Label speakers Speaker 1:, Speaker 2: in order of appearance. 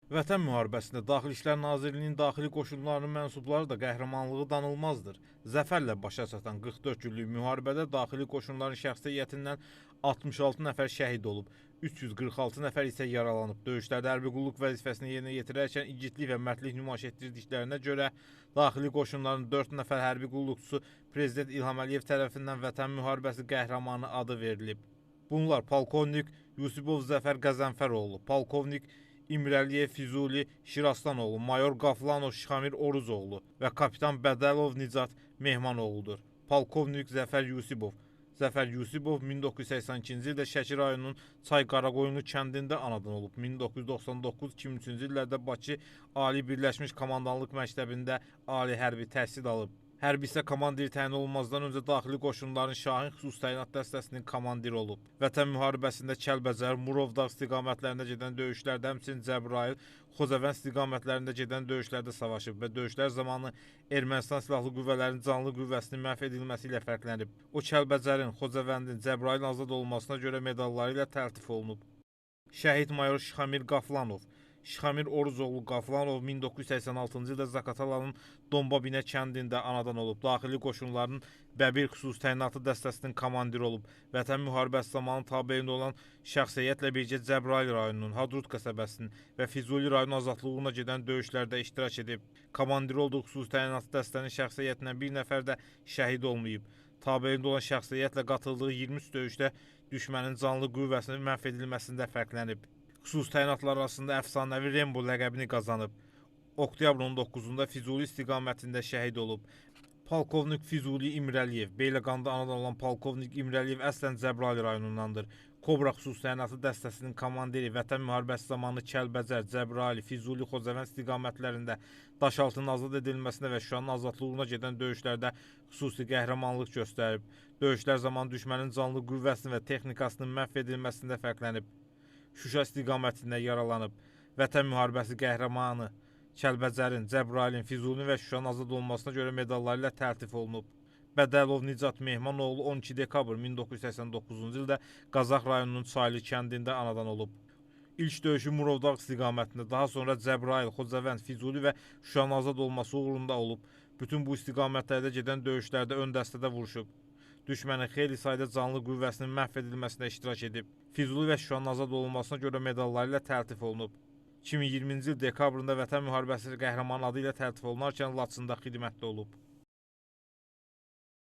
Speaker 1: Vətən müharibəsində Daxili İşlər Nazirliyinin daxili qoşunlarının mənsubları da qəhrəmanlığı danılmazdır. Zəfərlə başa çatan 44 günlük müharibədə daxili qoşunların şəxsi heyətindən 66 nəfər şəhid olub, 346 nəfər isə yaralanıb. Döyüşlərdə hərbi qulluq vəzifəsini yerinə yetirərkən igidlik və mərdlik nümayiş etdirdiklərinə görə daxili qoşunların 4 nəfər hərbi qulluqçusu Prezident İlham Əliyev tərəfindən Vətən müharibəsi qəhrəmanı adı verilib. Bunlar polkovnik Yusubov Zəfər Qəzənfəroğlu, polkovnik İmrəliyev Füzuli Şirastanoğlu, mayor Qaflanov Şixamir Oruzoğlu və kapitan Bədəlov Nicat Mehmanoğludur. Polkovnik Zəfər Yusubov. Zəfər Yusubov 1982-ci ildə Şəki rayonunun Çay Qaraqoyunlu kəndində anadan olub. 1999-2003-cü illərdə Bakı Ali Birləşmiş Komandanlıq Məktəbində ali hərbi təhsil alıb. Hərbi hissə komandiri təyin olunmazdan öncə daxili qoşunların Şahin xüsusi təyinat dəstəsinin komandiri olub. Vətən müharibəsində Kəlbəcər, Murovdağ istiqamətlərində gedən döyüşlərdə, həmçinin Cəbrayıl, Xocavənd istiqamətlərində gedən döyüşlərdə savaşıb və döyüşlər zamanı Ermənistan silahlı qüvvələrinin canlı qüvvəsinin məhv edilməsi ilə fərqlənib. O Kəlbəcərin, Xocavəndin, Cəbrayılın azad olunmasına görə medalları ilə təltif olunub. Şəhid mayor Şixamir Qaflanov. Şixamir Oruzoğlu Qaflanov 1986-cı ildə Zaqatalanın Dombabinə kəndində anadan olub. Daxili qoşunların Bəbir xüsusi təyinatlı dəstəsinin komandiri olub. Vətən müharibəsi zamanı tabeyində olan şəxs heyətlə birgə Cəbrayıl rayonunun, Hadrut qəsəbəsinin və Füzuli rayonu azadlığı uğruna gedən döyüşlərdə iştirak edib. Komandiri olduğu xüsusi təyinatlı dəstənin şəxs heyətindən bir nəfər də şəhid olmayıb. Tabeyində olan şəxs heyətlə qatıldığı 23 döyüşdə düşmənin canlı qüvvəsinin məhv edilməsində fərqlənib. Xüsusi təyinatlar arasında əfsanəvi Rembo ləqəbini qazanıb. Oktyabrın 19-da Füzuli istiqamətində şəhid olub. Polkovnik Füzuli İmrəliyev, Beyləqanda anadan olan polkovnik İmrəliyev əslən Cəbrayıl rayonundandır. Kobra xüsusi təyinatlı dəstəsinin komandiri Vətən müharibəsi zamanı Kəlbəcər, Cəbrayıl, Füzuli, Xocavənd istiqamətlərində Daşaltının azad edilməsində və Şuşanın azadlığı uğruna gedən döyüşlərdə xüsusi qəhrəmanlıq göstərib. Döyüşlər zamanı düşmənin canlı qüvvəsinin və texnikasının məhv edilməsində fərqlənib. Şuşa istiqamətində yaralanıb. Vətən müharibəsi qəhrəmanı Kəlbəcərin, Cəbrayılın, Füzulinin və Şuşanın azad olunmasına görə medalları ilə təltif olunub. Bədəlov Nicat Mehmanoğlu 12 dekabr 1989-cu ildə Qazax rayonunun Çaylı kəndində anadan olub. İlk döyüşü Murovdağ istiqamətində, daha sonra Cəbrayıl, Xocavənd, Füzuli və Şuşanın azad olması uğrunda olub. Bütün bu istiqamətlərdə gedən döyüşlərdə ön dəstədə vuruşub. Düşmənin xeyli sayda canlı qüvvəsinin məhv edilməsində iştirak edib. Füzuli və Şuşanın azad olunmasına görə medalları ilə təltif olunub. 2020-ci il dekabrında Vətən müharibəsi qəhrəmanı adı ilə təltif olunarkən Laçında xidmətdə olub.